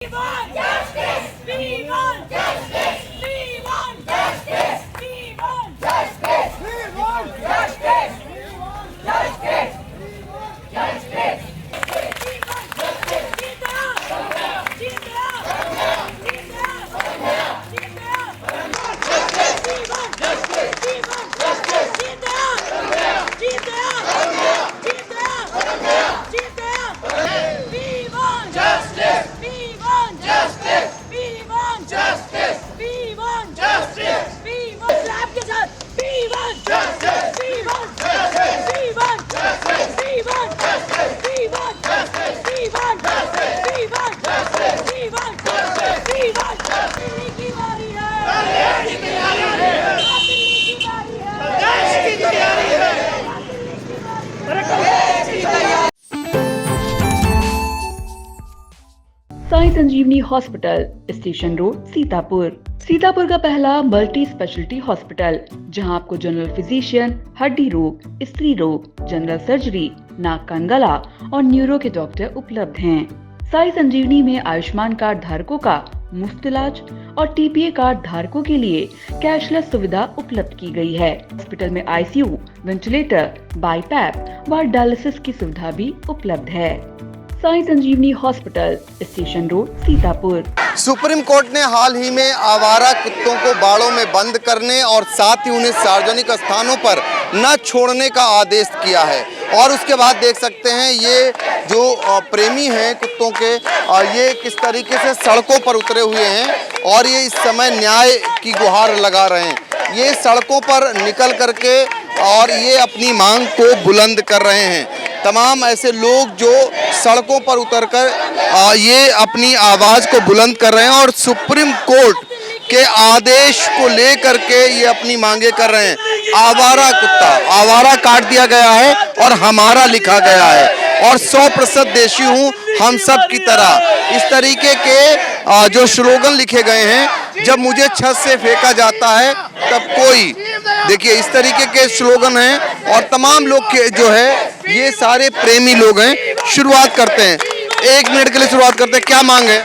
We want justice! We want justice! We want justice! We want justice! We want justice! We want justice! We want justice! We want justice! Sai Sanjeevani hospital, station road, Sitapur. Sitapur का पहला multi speciality hospital, जहां आपको general physician, हड्डी रोग, स्त्री रोग, general surgery, नाक कान गला और न्यूरो के डॉक्टर उपलब्ध हैं। साई संजीवनी में आयुष्मान कार्ड धारकों का मुफ्त इलाज और टीपीए कार्ड धारकों के लिए कैशलेस सुविधा उपलब्ध की गई है। हॉस्पिटल में आईसीयू, वेंटिलेटर, बाईपैप व डायलिसिस की सुविधा भी उपलब्ध है। Sai Sanjeevani hospital, station road, Sitapur. Supreme court ने हाल ही में आवारा कुत्तों को बाड़ों में बंद करने और साथ ही उन्हें सार्वजनिक स्थानों पर न छोड़ने का आदेश किया है। और उसके बाद देख सकते हैं ये जो प्रेमी हैं कुत्तों के, ये किस तरीके से सड़कों पर उतरे हुए हैं और ये इस समय न्याय की गुहार लगा रहे हैं। ये सड़कों पर निकल करके और ये अपनी मांग को बुलंद कर रहे हैं। तमाम ऐसे लोग जो सड़कों पर उतरकर ये अपनी आवाज़ को बुलंद कर रहे हैं और सुप्रीम कोर्ट के आदेश को लेकर के ये अपनी मांगे कर रहे हैं। आवारा कुत्ता, आवारा काट दिया गया है और हमारा लिखा गया है और 100% देशी हूँ हम सब की तरह, इस तरीके के जो स्लोगन लिखे गए हैं। जब मुझे छत से फेंका जाता है तब कोई, देखिए इस तरीके के स्लोगन हैं और तमाम लोग के जो है ये सारे प्रेमी लोग हैं। शुरुआत करते हैं, 1 मिनट के लिए शुरुआत करते हैं। क्या मांग है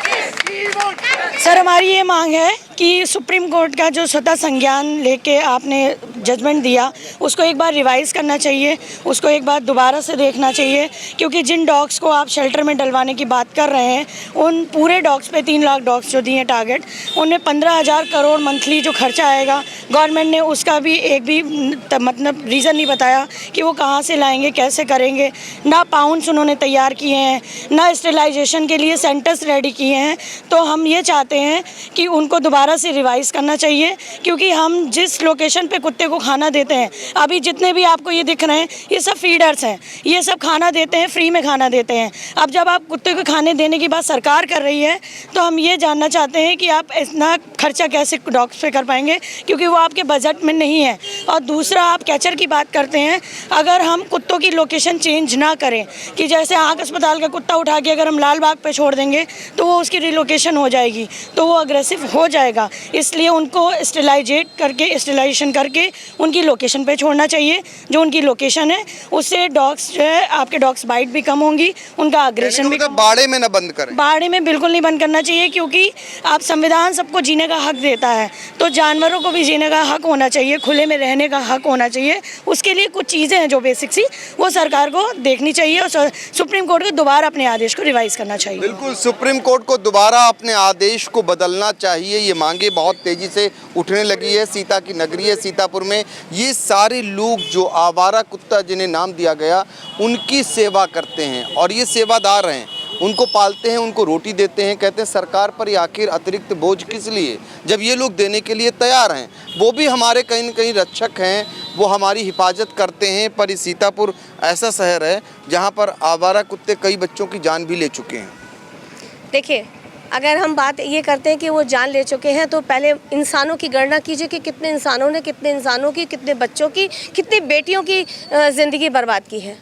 सर? हमारी ये मांग है कि सुप्रीम कोर्ट का जो स्वतः संज्ञान लेके आपने जजमेंट दिया उसको एक बार रिवाइज़ करना चाहिए, उसको एक बार दोबारा से देखना चाहिए, क्योंकि जिन डॉग्स को आप शेल्टर में डलवाने की बात कर रहे हैं उन पूरे डॉग्स पे 3 लाख डॉग्स जो दिए टारगेट, उनमें 15,000 करोड़ मंथली जो खर्चा आएगा, गवर्नमेंट ने उसका भी एक भी मतलब रीज़न नहीं बताया कि वो कहाँ से लाएंगे, कैसे करेंगे। ना पाउंड्स उन्होंने तैयार किए हैं, ना स्टेलाइजेशन के लिए सेंटर्स रेडी किए हैं। तो हम ये चाहते हैं कि उनको दोबारा से रिवाइज़ करना चाहिए, क्योंकि हम जिस लोकेशन पे कुत्ते को खाना देते हैं, अभी जितने भी आपको ये दिख रहे हैं ये सब फीडर्स हैं, ये सब खाना देते हैं, फ्री में खाना देते हैं। अब जब आप कुत्ते को खाने देने की बात सरकार कर रही है तो हम ये जानना चाहते हैं कि आप इतना खर्चा कैसे डॉग्स पे कर पाएंगे, क्योंकि वो आपके बजट में नहीं है। और दूसरा, आप कैचर की बात करते हैं, अगर हम कुत्तों की लोकेशन चेंज ना करें कि जैसे आँख अस्पताल का कुत्ता उठा के अगर हम लाल बाग पे छोड़ देंगे तो वो उसकी रिलोकेशन हो जाएगी, तो वो अग्रेसिव हो जाएगा। इसलिए उनको स्टेलाइजेशन करके उनकी लोकेशन पे छोड़ना चाहिए, जो उनकी लोकेशन है। उससे डॉग्स जो है आपके डॉग्स बाइट भी कम होंगी, उनका अग्रेशन भी। बाड़े में ना बंद करें, बाड़े में बिल्कुल नहीं बंद करना चाहिए, क्योंकि आप संविधान सबको जीने का हक देता है, तो जानवरों को भी जीने का हक होना चाहिए, खुले में रहने का हक होना चाहिए। उसके लिए कुछ चीज़ें हैं जो बेसिक सी वो सरकार को देखनी चाहिए और सुप्रीम कोर्ट को दोबारा अपने आदेश को रिवाइज करना चाहिए। बिल्कुल, सुप्रीम कोर्ट को दोबारा अपने आदेश को बदलना चाहिए। ये मांगे बहुत तेजी से उठने लगी है। सीता की नगरी है सीतापुर में, ये सारे लोग जो आवारा कुत्ता जिन्हें नाम दिया गया उनकी सेवा करते हैं और ये सेवादार हैं, उनको पालते हैं, उनको रोटी देते हैं। कहते हैं सरकार पर ये आखिर अतिरिक्त बोझ किस लिए, जब ये लोग देने के लिए तैयार हैं। वो भी हमारे कहीं न कहीं रक्षक हैं, वो हमारी हिफाजत करते हैं। पर ये सीतापुर ऐसा शहर है जहाँ पर आवारा कुत्ते कई बच्चों की जान भी ले चुके हैं। देखिए, अगर हम बात ये करते हैं कि वो जान ले चुके हैं, तो पहले इंसानों की गणना कीजिए कि कितने इंसानों ने, कितने इंसानों की, कितने बच्चों की, कितनी बेटियों की ज़िंदगी बर्बाद की है।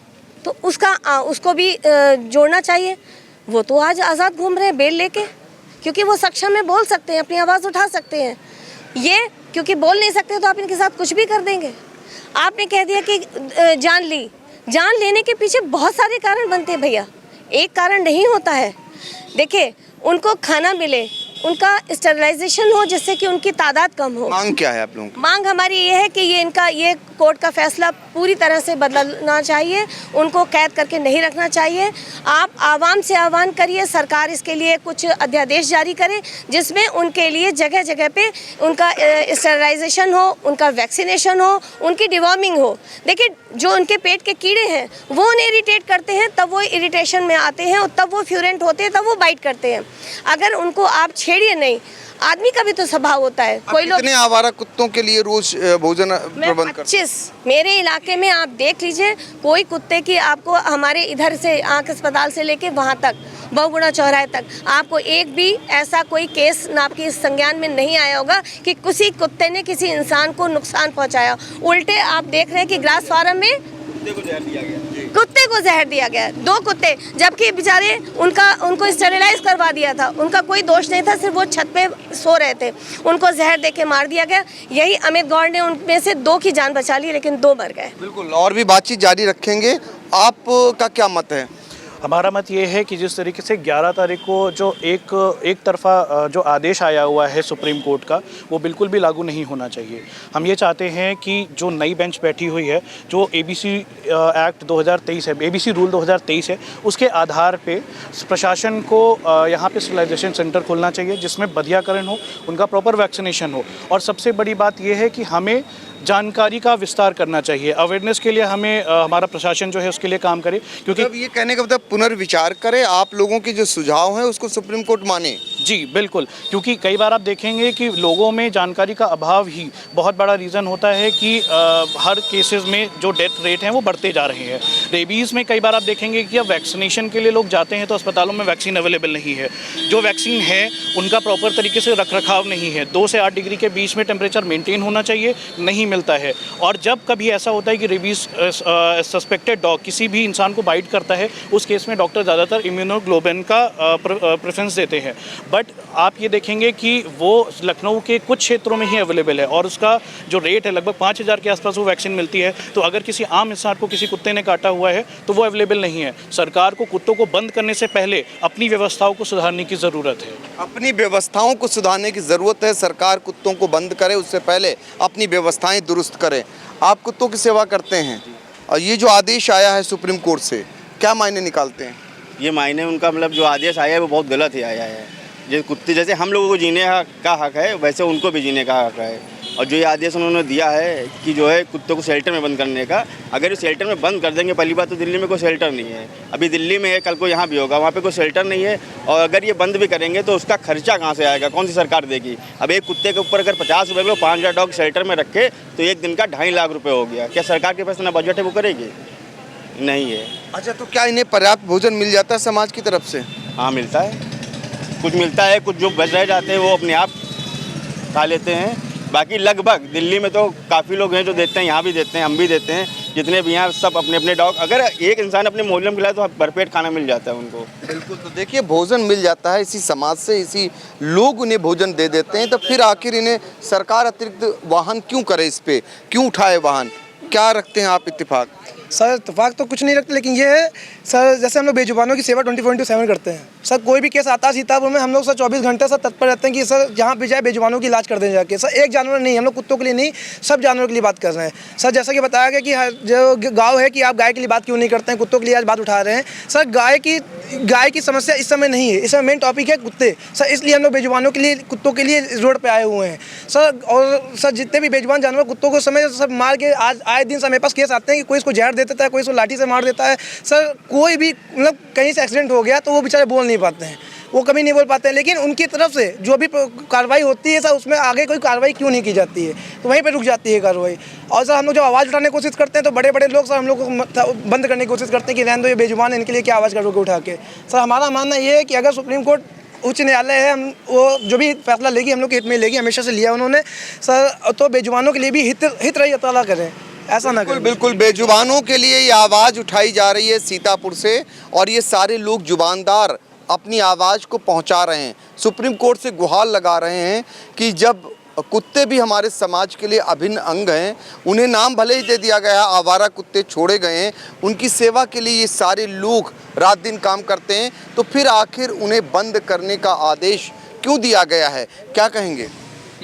तो उसको भी जोड़ना चाहिए। वो तो आज आज़ाद घूम रहे हैं बेल लेके, क्योंकि वो सक्षम है, बोल सकते हैं, अपनी आवाज़ उठा सकते हैं। ये क्योंकि बोल नहीं सकते तो आप इनके साथ कुछ भी कर देंगे। आपने कह दिया कि जान ली, जान लेने के पीछे बहुत सारे कारण बनते हैं भैया, एक कारण नहीं होता है। देखिए, उनको खाना मिले, उनका स्टरलाइजेशन हो जिससे कि उनकी तादाद कम हो। मांग क्या है आप लोगों की? मांग हमारी ये है कि ये कोर्ट का फैसला पूरी तरह से बदलना चाहिए, उनको कैद करके नहीं रखना चाहिए। आप आवाम से आह्वान करिए, सरकार इसके लिए कुछ अध्यादेश जारी करे जिसमें उनके लिए जगह जगह पे उनका स्टरलाइजेशन हो, उनका वैक्सीनेशन हो, उनकी डिवॉर्मिंग हो। देखिए, जो उनके पेट के कीड़े हैं वो उन्हें इरिटेट करते हैं, तब वो इरिटेशन में आते हैं और तब वो फ्यूरेंट होते हैं, तब वो बाइट करते हैं। अगर उनको आप छेड़िए नहीं, आदमी का भी तो स्वभाव होता है। कोई लोग कितने आवारा कुत्तों के लिए रोज भोजन प्रबंध करते हैं? 25 मेरे इलाके में आप देख लीजिए, कोई कुत्ते की आपको हमारे इधर से आँख अस्पताल से लेके वहाँ तक बहुगुणा चौराहे तक आपको एक भी ऐसा कोई केस ना आपके संज्ञान में नहीं आया होगा कि किसी कुत्ते ने किसी इंसान को नुकसान पहुँचाया। उल्टे आप देख रहे हैं कि ग्रास फार्म में कुत्ते को जहर दिया गया, 2 कुत्ते, जबकि बेचारे उनको स्टेरिलाइज करवा दिया था, उनका कोई दोष नहीं था, सिर्फ वो छत पे सो रहे थे, उनको जहर देके मार दिया गया। यही अमित गौड़ ने उनमें से 2 की जान बचा ली, लेकिन 2 मर गए। बिल्कुल, और भी बातचीत जारी रखेंगे। आपका क्या मत है? हमारा मत ये है कि जिस तरीके से 11 तारीख को जो एक तरफा जो आदेश आया हुआ है सुप्रीम कोर्ट का, वो बिल्कुल भी लागू नहीं होना चाहिए। हम ये चाहते हैं कि जो नई बेंच बैठी हुई है, जो एबीसी एक्ट 2023 है, एबीसी रूल 2023 है, उसके आधार पे प्रशासन को यहाँ पे स्टरलाइजेशन सेंटर खोलना चाहिए जिसमें बधियाकरण हो, उनका प्रॉपर वैक्सीनेशन हो। और सबसे बड़ी बात ये है कि हमें जानकारी का विस्तार करना चाहिए। अवेयरनेस के लिए हमें हमारा प्रशासन जो है उसके लिए काम करे, क्योंकि ये कहने का मतलब पुनर्विचार करें, आप लोगों की जो सुझाव है उसको सुप्रीम कोर्ट माने। जी बिल्कुल, क्योंकि कई बार आप देखेंगे कि लोगों में जानकारी का अभाव ही बहुत बड़ा रीज़न होता है कि हर केसेस में जो डेथ रेट हैं वो बढ़ते जा रहे हैं। रेबीज़ में कई बार आप देखेंगे कि अब वैक्सीनेशन के लिए लोग जाते हैं तो अस्पतालों में वैक्सीन अवेलेबल नहीं है, जो वैक्सीन है उनका प्रॉपर तरीके से रखरखाव नहीं है। 2 से 8 डिग्री के बीच में टेम्परेचर मेंटेन होना चाहिए, नहीं मिलता है। और जब कभी ऐसा होता है कि रेबीज़ सस्पेक्टेड डॉग किसी भी इंसान को बाइट करता है, उस केस में डॉक्टर ज़्यादातर इम्यूनोग्लोबिन का प्रेफरेंस देते हैं। बट आप ये देखेंगे कि वो लखनऊ के कुछ क्षेत्रों में ही अवेलेबल है और उसका जो रेट है लगभग 5000 के आसपास वो वैक्सीन मिलती है। तो अगर किसी आम इंसान को किसी कुत्ते ने काटा हुआ है तो वो अवेलेबल नहीं है। सरकार को कुत्तों को बंद करने से पहले अपनी व्यवस्थाओं को सुधारने की ज़रूरत है। अपनी व्यवस्थाओं को सुधारने की ज़रूरत है। सरकार कुत्तों को बंद करे उससे पहले अपनी व्यवस्थाएं दुरुस्त करे। आप कुत्तों की सेवा करते हैं और ये जो आदेश आया है सुप्रीम कोर्ट से, क्या मायने निकालते हैं? ये मायने उनका मतलब जो आदेश आया है वो बहुत गलत ही आया है। जो कुत्ते जैसे हम लोगों को जीने का हक है, वैसे उनको भी जीने का हक है। और जो ये आदेश उन्होंने दिया है कि जो है कुत्तों को शेल्टर में बंद करने का, अगर ये शेल्टर में बंद कर देंगे, पहली बात तो दिल्ली में कोई शेल्टर नहीं है। अभी दिल्ली में है, कल को यहाँ भी होगा, वहाँ पे कोई शेल्टर नहीं है। और अगर ये बंद भी करेंगे तो उसका खर्चा कहाँ से आएगा, कौन सी सरकार देगी? अब एक कुत्ते के ऊपर अगर 50 रुपये किलो 5000 डॉग शेल्टर में रखे तो एक दिन का 2.5 लाख रुपये हो गया। क्या सरकार के पास इतना बजट है वो करेगी? नहीं है। अच्छा, तो क्या इन्हें पर्याप्त भोजन मिल जाता है समाज की तरफ से? हाँ मिलता है, कुछ मिलता है, कुछ जो बच रह जाते हैं वो अपने आप खा लेते हैं। बाकी लगभग दिल्ली में तो काफ़ी लोग हैं जो देते हैं, यहाँ भी देते हैं, हम भी देते हैं, जितने भी हैं सब अपने अपने डॉग, अगर एक इंसान अपने मोहल्ले में खिलाए तो भरपेट खाना मिल जाता है उनको। बिल्कुल, तो देखिए भोजन मिल जाता है इसी समाज से, इसी लोग उन्हें भोजन दे देते हैं, तो फिर आखिर इन्हें सरकार अतिरिक्त वाहन क्यों करे, इस पे क्यों उठाए वाहन? क्या रखते हैं आप इत्तेफाक? सर इत्तेफाक तो कुछ नहीं रखते, लेकिन ये है सर, जैसे हम लोग बेजुबानों की सेवा 24/7 करते हैं सर। कोई भी केस आता है सीतापुर में, हम लोग सर 24 घंटे सर तत्पर रहते हैं कि सर जहाँ भी जाए बेजुबानों की इलाज कर दें जाके। सर एक जानवर नहीं, हम लोग कुत्तों के लिए नहीं, सब जानवरों के लिए बात कर रहे हैं सर। जैसा कि बताया गया कि जो गाँव है कि आप गाय के लिए बात क्यों नहीं करते हैं, कुत्तों के लिए आज बात उठा रहे हैं सर। गाय की समस्या इस समय नहीं है, इस समय मेन टॉपिक है कुत्ते सर। इसलिए हम लोग बेजुबानों के लिए, कुत्तों के लिए रोड पर आए हुए हैं सर। और सर जितने भी बेजुबान जानवर कुत्तों को समय सब मार के, आज आए दिन समय पास केस आते हैं कि कोई इसको जहर दे देता है, कोई इसको लाठी से मार देता है सर। कोई भी मतलब कहीं से एक्सीडेंट हो गया तो वो बेचारे बोल नहीं पाते हैं, वो कभी नहीं बोल पाते हैं, लेकिन उनकी तरफ से जो भी कार्रवाई होती है सर उसमें आगे कोई कार्रवाई क्यों नहीं की जाती है, तो वहीं पे रुक जाती है कार्रवाई। और सर हम लोग जब आवाज़ उठाने की कोशिश करते हैं तो बड़े बड़े लोग सर हम लोग को बंद करने की कोशिश करते हैं कि रहने दो, ये बेजुबान है, इनके लिए क्या आवाज़ करोगे उठा के। सर हमारा मानना ये है कि अगर सुप्रीम कोर्ट उच्च न्यायालय है, हम वो जो भी फैसला लेगी हम लोग के हित में लेगी, हमेशा से लिया उन्होंने सर, तो बेजुबानों के लिए भी हित रही अता करें, ऐसा ना करें। बिल्कुल, बेजुबानों के लिए ये आवाज़ उठाई जा रही है सीतापुर से, और ये सारे लोग जुबानदार अपनी आवाज़ को पहुंचा रहे हैं, सुप्रीम कोर्ट से गुहार लगा रहे हैं कि जब कुत्ते भी हमारे समाज के लिए अभिन्न अंग हैं। उन्हें नाम भले ही दे दिया गया आवारा कुत्ते छोड़े गए हैं, उनकी सेवा के लिए ये सारे लोग रात दिन काम करते हैं, तो फिर आखिर उन्हें बंद करने का आदेश क्यों दिया गया है, क्या कहेंगे?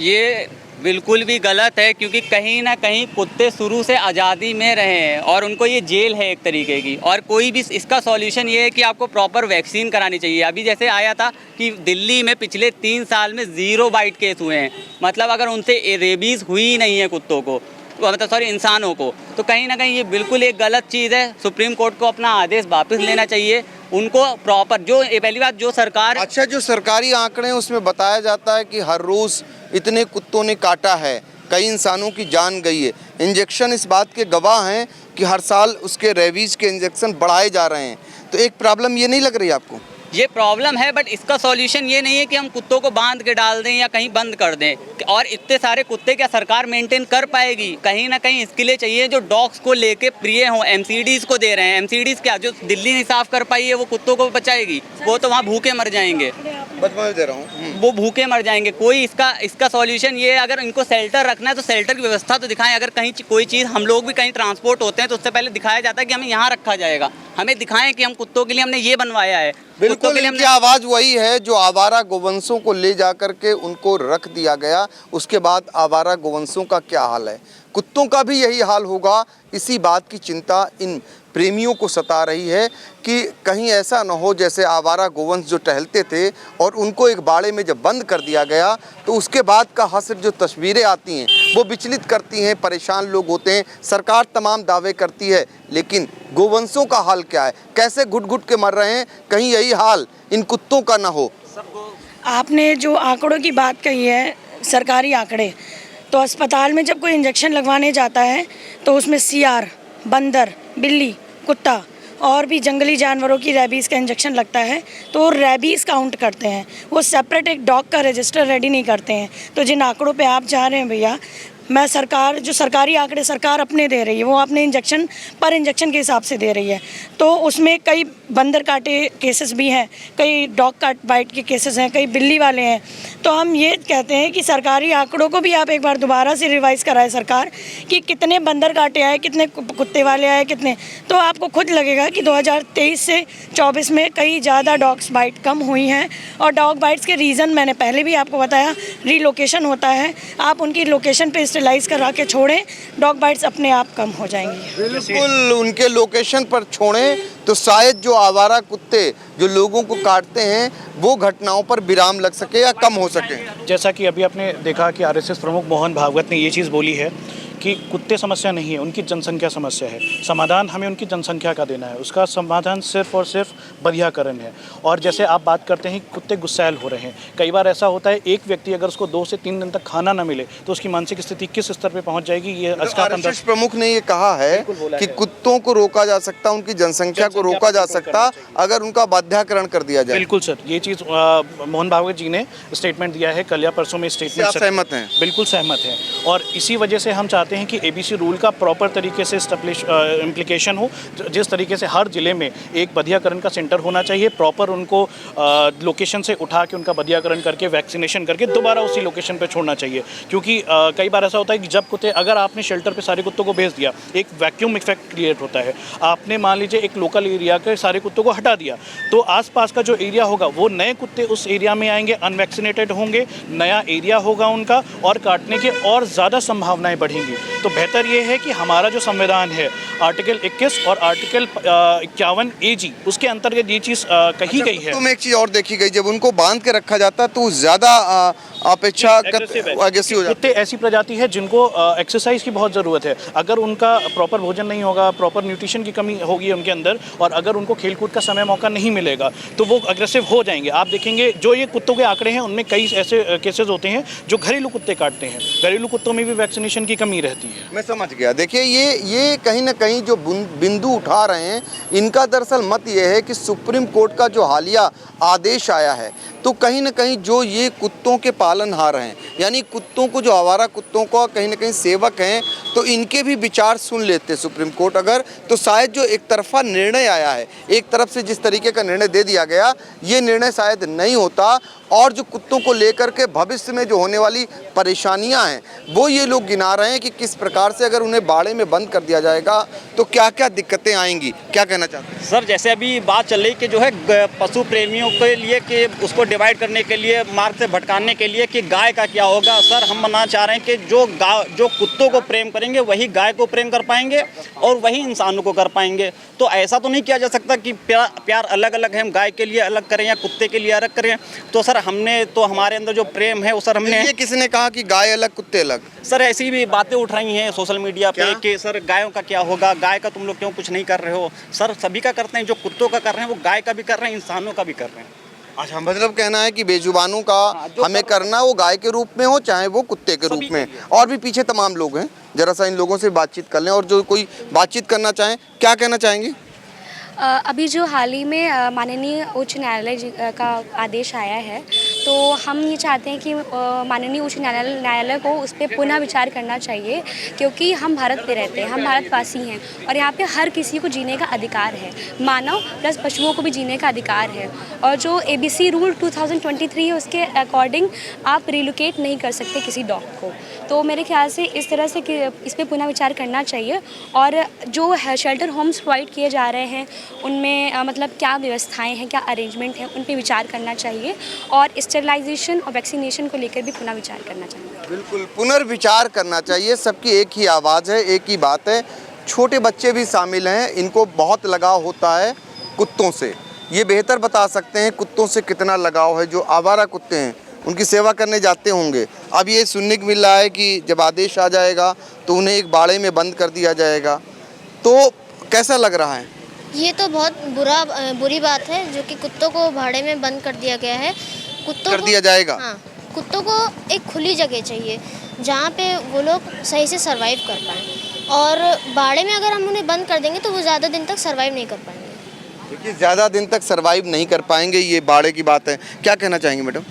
ये बिल्कुल भी गलत है, क्योंकि कहीं ना कहीं कुत्ते शुरू से आज़ादी में रहे हैं और उनको ये जेल है एक तरीके की। और कोई भी इसका सॉल्यूशन ये है कि आपको प्रॉपर वैक्सीन करानी चाहिए। अभी जैसे आया था कि दिल्ली में पिछले 3 साल में 0 बाइट केस हुए हैं, मतलब अगर उनसे रेबीज़ हुई ही नहीं है कुत्तों को, मतलब सॉरी इंसानों को, तो कहीं ना कहीं ये बिल्कुल एक गलत चीज़ है। सुप्रीम कोर्ट को अपना आदेश वापस लेना चाहिए। उनको प्रॉपर जो पहली बात जो सरकार अच्छा, जो सरकारी आंकड़े हैं उसमें बताया जाता है कि हर रोज़ इतने कुत्तों ने काटा है, कई इंसानों की जान गई है। इंजेक्शन इस बात के गवाह हैं कि हर साल उसके रेबीज़ के इंजेक्शन बढ़ाए जा रहे हैं, तो एक प्रॉब्लम ये नहीं लग रही आपको? ये प्रॉब्लम है, बट इसका सॉल्यूशन ये नहीं है कि हम कुत्तों को बांध के डाल दें या कहीं बंद कर दें। और इतने सारे कुत्ते क्या सरकार मेंटेन कर पाएगी? कहीं ना कहीं इसके लिए चाहिए जो डॉग्स को लेके प्रिय हों। एमसीडीज़ को दे रहे हैं, एमसीडीज़ क्या जो दिल्ली नहीं साफ़ कर पाई है वो कुत्तों को बचाएगी? वो तो वहाँ भूखे मर जाएंगे, बदमाश दे रहा हूँ, वो भूखे मर जाएंगे। कोई इसका सॉल्यूशन ये है, अगर इनको शेल्टर रखना है तो शेल्टर की व्यवस्था तो दिखाएं। अगर कहीं कोई चीज़, हम लोग भी कहीं ट्रांसपोर्ट होते हैं तो उससे पहले दिखाया जाता है कि हमें यहाँ रखा जाएगा। हमें दिखाएं कि हम कुत्तों के लिए हमने ये बनवाया है। बिल्कुल, इनकी आवाज़ वही है जो आवारा गोवंशों को ले जा करके उनको रख दिया गया, उसके बाद आवारा गोवंशों का क्या हाल है, कुत्तों का भी यही हाल होगा। इसी बात की चिंता इन प्रेमियों को सता रही है कि कहीं ऐसा न हो जैसे आवारा गोवंश जो टहलते थे और उनको एक बाड़े में जब बंद कर दिया गया तो उसके बाद का हश्र जो तस्वीरें आती हैं वो विचलित करती हैं, परेशान लोग होते हैं। सरकार तमाम दावे करती है, लेकिन गोवंशों का हाल क्या है, कैसे घुट घुट के मर रहे हैं, कहीं यही हाल इन कुत्तों का ना हो। आपने जो आंकड़ों की बात कही है, सरकारी आंकड़े, तो अस्पताल में जब कोई इंजेक्शन लगवाने जाता है तो उसमें सियार, बंदर, बिल्ली, कुत्ता और भी जंगली जानवरों की रेबीज़ का इंजेक्शन लगता है, तो रेबीज़ काउंट करते हैं। वो सेपरेट एक डॉग का रजिस्टर रेडी नहीं करते हैं। तो जिन आंकड़ों पे आप जा रहे हैं भैया, मैं सरकार जो सरकारी आंकड़े सरकार अपने दे रही है वो अपने इंजेक्शन पर इंजेक्शन के हिसाब से दे रही है, तो उसमें कई बंदर काटे केसेस भी हैं, कई डॉग काट बाइट के केसेस हैं, कई बिल्ली वाले हैं। तो हम ये कहते हैं कि सरकारी आंकड़ों को भी आप एक बार दोबारा से रिवाइज़ कराएं सरकार, कि कितने बंदर काटे आए, कितने कुत्ते वाले आए, कितने, तो आपको खुद लगेगा कि 2023 से 24 में कई ज़्यादा डॉग्स बाइट कम हुई हैं। और डॉग बाइट्स के रीज़न मैंने पहले भी आपको बताया, रीलोकेशन होता है। आप उनकी लोकेशन पे स्टेलाइज करा के छोड़ें, डॉग बाइट्स अपने आप कम हो जाएंगी। बिल्कुल, उनके लोकेशन पर छोड़ें तो शायद जो आवारा कुत्ते जो लोगों को काटते हैं वो घटनाओं पर विराम लग सके या कम हो सके। जैसा कि अभी आपने देखा कि आरएसएस प्रमुख मोहन भागवत ने ये चीज़ बोली है कि कुत्ते समस्या नहीं है, उनकी जनसंख्या समस्या है। समाधान हमें उनकी जनसंख्या का देना है, उसका समाधान सिर्फ और सिर्फ बढ़ियाकरण है। और जैसे आप बात करते हैं कुत्ते गुस्सैल हो रहे हैं, कई बार ऐसा होता है एक व्यक्ति अगर उसको 2 से 3 दिन तक खाना ना मिले तो उसकी मानसिक स्थिति किस स्तर पे पहुंच जाएगी। ये आरएसएस प्रमुख ने ये कहा है कि कुत्तों को रोका जा सकता, उनकी जनसंख्या को रोका जा सकता अगर उनका बाध्यकरण कर दिया जाए। बिल्कुल सर, ये चीज़ मोहन भागवत जी ने स्टेटमेंट दिया है कल या परसों में। स्टेटमेंट सहमत हैं? बिल्कुल सहमत हैं। और इसी वजह से हम चाहते हैं कि एबीसी रूल का प्रॉपर तरीके से इम्प्लीकेशन हो, जिस तरीके से हर जिले में एक बधियाकरण का सेंटर होना चाहिए, प्रॉपर उनको लोकेशन से उठा के उनका बधियाकरण करके वैक्सीनेशन करके दोबारा उसी लोकेशन पे छोड़ना चाहिए। क्योंकि कई बार ऐसा होता है कि जब कुत्ते, अगर आपने शेल्टर पे सारे कुत्तों को भेज दिया, एक वैक्यूम इफेक्ट क्रिएट होता है। आपने मान लीजिए एक लोकल एरिया के सारे कुत्तों को हटा दिया तो आसपास का जो एरिया होगा वो नए कुत्ते उस एरिया में आएंगे, अनवैक्सीनेटेड होंगे, नया एरिया होगा उनका और काटने के और ज़्यादा संभावनाएं बढ़ेंगी। तो बेहतर ये है कि हमारा जो संविधान है आर्टिकल 21 और आर्टिकल 51 AG उसके अंतर्गत ये चीज़ कही गई है। तुम एक चीज़ और देखी गई, जब उनको बांध के रखा जाता तो ज़्यादा अपेक्षाकृत एग्रेसिव हो जाते। कुत्ते ऐसी प्रजाति है जिनको एक्सरसाइज की बहुत ज़रूरत है। अगर उनका प्रॉपर भोजन नहीं होगा, प्रॉपर न्यूट्रिशन की कमी होगी उनके अंदर, और अगर उनको खेलकूद का समय मौका नहीं मिलेगा तो वो अग्रेसिव हो जाएंगे। आप देखेंगे जो ये कुत्तों के आंकड़े हैं उनमें कई ऐसे केसेस होते हैं जो घरेलू कुत्ते काटते हैं। घरेलू कुत्तों में भी वैक्सीनेशन की कमी रहती है। मैं समझ गया। देखिए ये कहीं ना कहीं जो बिंदु उठा रहे हैं, इनका दरअसल मत ये है कि सुप्रीम कोर्ट का जो हालिया आदेश आया है तो कहीं ना कहीं जो ये कुत्तों के पालनहार हैं यानी कुत्तों को, जो आवारा कुत्तों का कहीं ना कहीं सेवक हैं, तो इनके भी विचार सुन लेते सुप्रीम कोर्ट अगर, तो शायद जो एक तरफा निर्णय आया है, एक तरफ से जिस तरीके का निर्णय दे दिया गया, ये निर्णय शायद नहीं होता और जो कुत्तों को लेकर के भविष्य में जो होने वाली परेशानियां हैं वो ये लोग गिना रहे हैं कि किस प्रकार से अगर उन्हें बाड़े में बंद कर दिया जाएगा तो क्या क्या दिक्कतें आएंगी। क्या कहना चाहते हैं सर? जैसे अभी बात चल रही कि जो है पशु प्रेमियों के लिए कि उसको डिवाइड करने के लिए, मार्ग से भटकाने के लिए कि गाय का क्या होगा। सर हम बताना चाह रहे हैं कि जो कुत्तों को प्रेम करेंगे वही गाय को प्रेम कर पाएंगे और वही इंसानों को कर पाएंगे। तो ऐसा तो नहीं किया जा सकता कि प्यार अलग अलग है, हम गाय के लिए अलग करें या कुत्ते के लिए अलग करें। तो सर हमने तो हमारे अंदर जो प्रेम है वो सर हमने, ये किसने कहा कि गाय अलग कुत्ते अलग? सर ऐसी भी बातें उठ रही हैं सोशल मीडिया पे कि सर गायों का क्या होगा, गाय का तुम लोग क्यों कुछ नहीं कर रहे हो। सर सभी का करते हैं, जो कुत्तों का कर रहे हैं वो गाय का भी कर रहे हैं, इंसानों का भी कर रहे हैं। अच्छा, मतलब कहना है कि बेजुबानों का हमें करना वो गाय के रूप में हो चाहे वो कुत्ते के रूप में। और भी पीछे तमाम लोग हैं, जरा सा इन लोगों से बातचीत कर लें और जो कोई बातचीत करना चाहें, क्या कहना चाहेंगे? अभी जो हाल ही में माननीय उच्च न्यायालय का आदेश आया है, तो हम ये चाहते हैं कि माननीय उच्च न्यायालय को उस पर पुनः विचार करना चाहिए, क्योंकि हम भारत पे रहते हैं, हम भारतवासी हैं और यहाँ पे हर किसी को जीने का अधिकार है, मानव प्लस पशुओं को भी जीने का अधिकार है। और जो ABC रूल 2023 है उसके अकॉर्डिंग आप रिलोकेट नहीं कर सकते किसी डॉग को। तो मेरे ख्याल से इस तरह से कि इस पर पुनः विचार करना चाहिए और जो शेल्टर होम्स प्रोवाइड किए जा रहे हैं उनमें मतलब क्या व्यवस्थाएं हैं, क्या अरेंजमेंट है, उन पे विचार करना चाहिए और स्टेरिलाइजेशन और वैक्सीनेशन को लेकर भी पुनः विचार करना चाहिए। बिल्कुल पुनर्विचार करना चाहिए। सबकी एक ही आवाज़ है, एक ही बात है। छोटे बच्चे भी शामिल हैं, इनको बहुत लगाव होता है कुत्तों से, ये बेहतर बता सकते हैं कुत्तों से कितना लगाव है। जो आवारा कुत्ते हैं उनकी सेवा करने जाते होंगे। अब ये सुनने को मिल रहा है कि जब आदेश आ जाएगा तो उन्हें एक बाड़े में बंद कर दिया जाएगा, तो कैसा लग रहा है? ये तो बहुत बुरी बात है जो कि कुत्तों को भाड़े में बंद कर दिया गया है। कुत्तों कर दिया जाएगा। हाँ, कुत्तों को एक खुली जगह चाहिए जहाँ पे वो लोग सही से सरवाइव कर पाएँ, और बाड़े में अगर हम उन्हें बंद कर देंगे तो वो ज़्यादा दिन तक सरवाइव नहीं कर पाएंगे। देखिए, ज़्यादा दिन तक सरवाइव नहीं कर पाएंगे, ये बाड़े की बात है। क्या कहना चाहेंगे मैडम?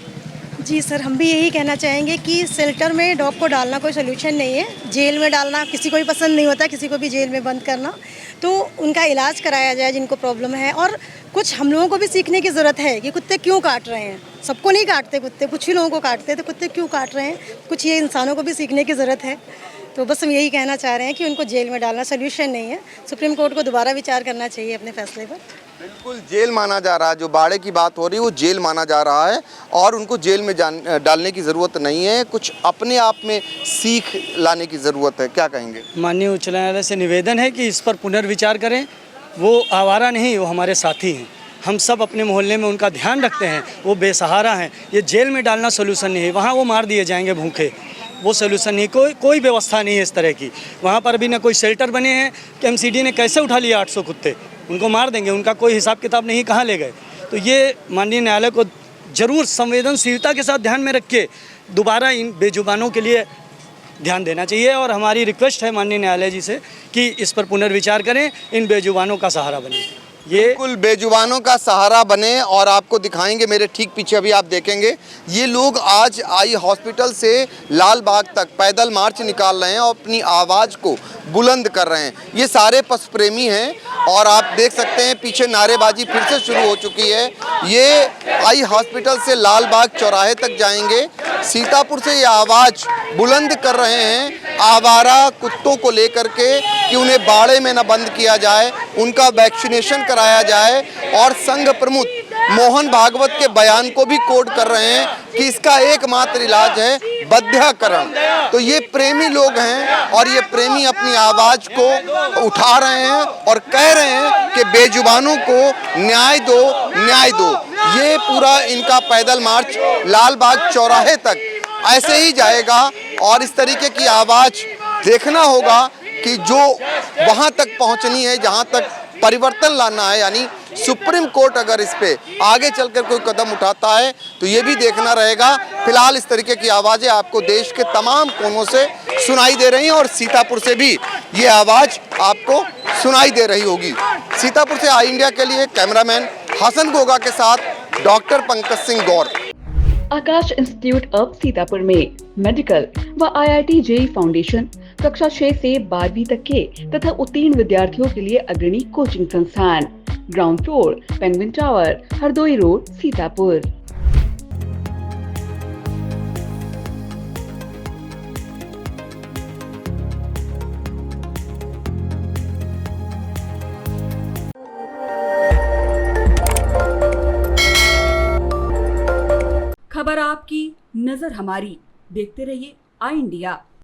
जी सर, हम भी यही कहना चाहेंगे कि शेल्टर में डॉग को डालना कोई सोल्यूशन नहीं है। जेल में डालना किसी को भी पसंद नहीं होता, किसी को भी जेल में बंद करना। तो उनका इलाज कराया जाए जिनको प्रॉब्लम है। और कुछ हम लोगों को भी सीखने की ज़रूरत है कि कुत्ते क्यों काट रहे हैं। सबको नहीं काटते कुत्ते, कुछ ही लोगों को काटते हैं, तो कुत्ते क्यों काट रहे हैं, कुछ ये इंसानों को भी सीखने की ज़रूरत है। तो बस हम यही कहना चाह रहे हैं कि उनको जेल में डालना सोल्यूशन नहीं है। सुप्रीम कोर्ट को दोबारा विचार करना चाहिए अपने फैसले पर। बिल्कुल जेल माना जा रहा है, जो बाड़े की बात हो रही है वो जेल माना जा रहा है और उनको जेल में डालने की ज़रूरत नहीं है, कुछ अपने आप में सीख लाने की ज़रूरत है। क्या कहेंगे? माननीय उच्च न्यायालय से निवेदन है कि इस पर पुनर्विचार करें। वो आवारा नहीं, वो हमारे साथी हैं, हम सब अपने मोहल्ले में उनका ध्यान रखते हैं, वो बेसहारा हैं। ये जेल में डालना सोल्यूशन नहीं है, वहाँ वो मार दिए जाएंगे भूखे, वो सोल्यूशन नहीं। कोई व्यवस्था नहीं है इस तरह की। वहाँ पर भी ना कोई शेल्टर बने हैं कि MCD ने कैसे उठा लिया 800 कुत्ते, उनको मार देंगे, उनका कोई हिसाब किताब नहीं, कहाँ ले गए। तो ये माननीय न्यायालय को ज़रूर संवेदनशीलता के साथ ध्यान में रख के दोबारा इन बेजुबानों के लिए ध्यान देना चाहिए। और हमारी रिक्वेस्ट है माननीय न्यायालय जी से कि इस पर पुनर्विचार करें, इन बेजुबानों का सहारा बने। ये बिल्कुल बेजुबानों का सहारा बने। और आपको दिखाएंगे, मेरे ठीक पीछे अभी आप देखेंगे, ये लोग आज आई हॉस्पिटल से लाल बाग तक पैदल मार्च निकाल रहे हैं और अपनी आवाज़ को बुलंद कर रहे हैं। ये सारे पशु प्रेमी हैं और आप देख सकते हैं पीछे नारेबाजी फिर से शुरू हो चुकी है। ये आई हॉस्पिटल से लाल बाग चौराहे तक जाएंगे, सीतापुर से ये आवाज़ बुलंद कर रहे हैं आवारा कुत्तों को लेकर के कि उन्हें बाड़े में न बंद किया जाए, उनका वैक्सीनेशन कराया जाए। और संघ प्रमुख मोहन भागवत के बयान को भी कोट कर रहे हैं कि इसका एकमात्र इलाज है बंध्याकरण। तो ये प्रेमी लोग हैं और ये प्रेमी अपनी आवाज़ को उठा रहे हैं और कह रहे हैं कि बेजुबानों को न्याय दो, न्याय दो। ये पूरा इनका पैदल मार्च लाल बाग चौराहे तक ऐसे ही जाएगा और इस तरीके की आवाज़ देखना होगा कि जो वहाँ तक पहुँचनी है जहाँ तक परिवर्तन लाना है। यानी सुप्रीम कोर्ट अगर इस पे आगे चलकर कोई कदम उठाता है तो ये भी देखना रहेगा। फिलहाल इस तरीके की आवाज़ें आपको देश के तमाम कोनों से सुनाई दे रही हैं और सीतापुर से भी ये आवाज़ आपको सुनाई दे रही होगी। सीतापुर से आई इंडिया के लिए कैमरामैन हसन गोगा के साथ doctor Pankaj Singh Gaur. Akash institute of Sitapur में मेडिकल व IIT JEE फाउंडेशन कक्षा 6 से 12वीं तक के तथा उत्तीर्ण विद्यार्थियों के लिए अग्रणी कोचिंग संस्थान। Ground floor, penguin tower, Hardoi road, Sitapur. खबर आपकी, नजर हमारी। देखते रहिए आई इंडिया।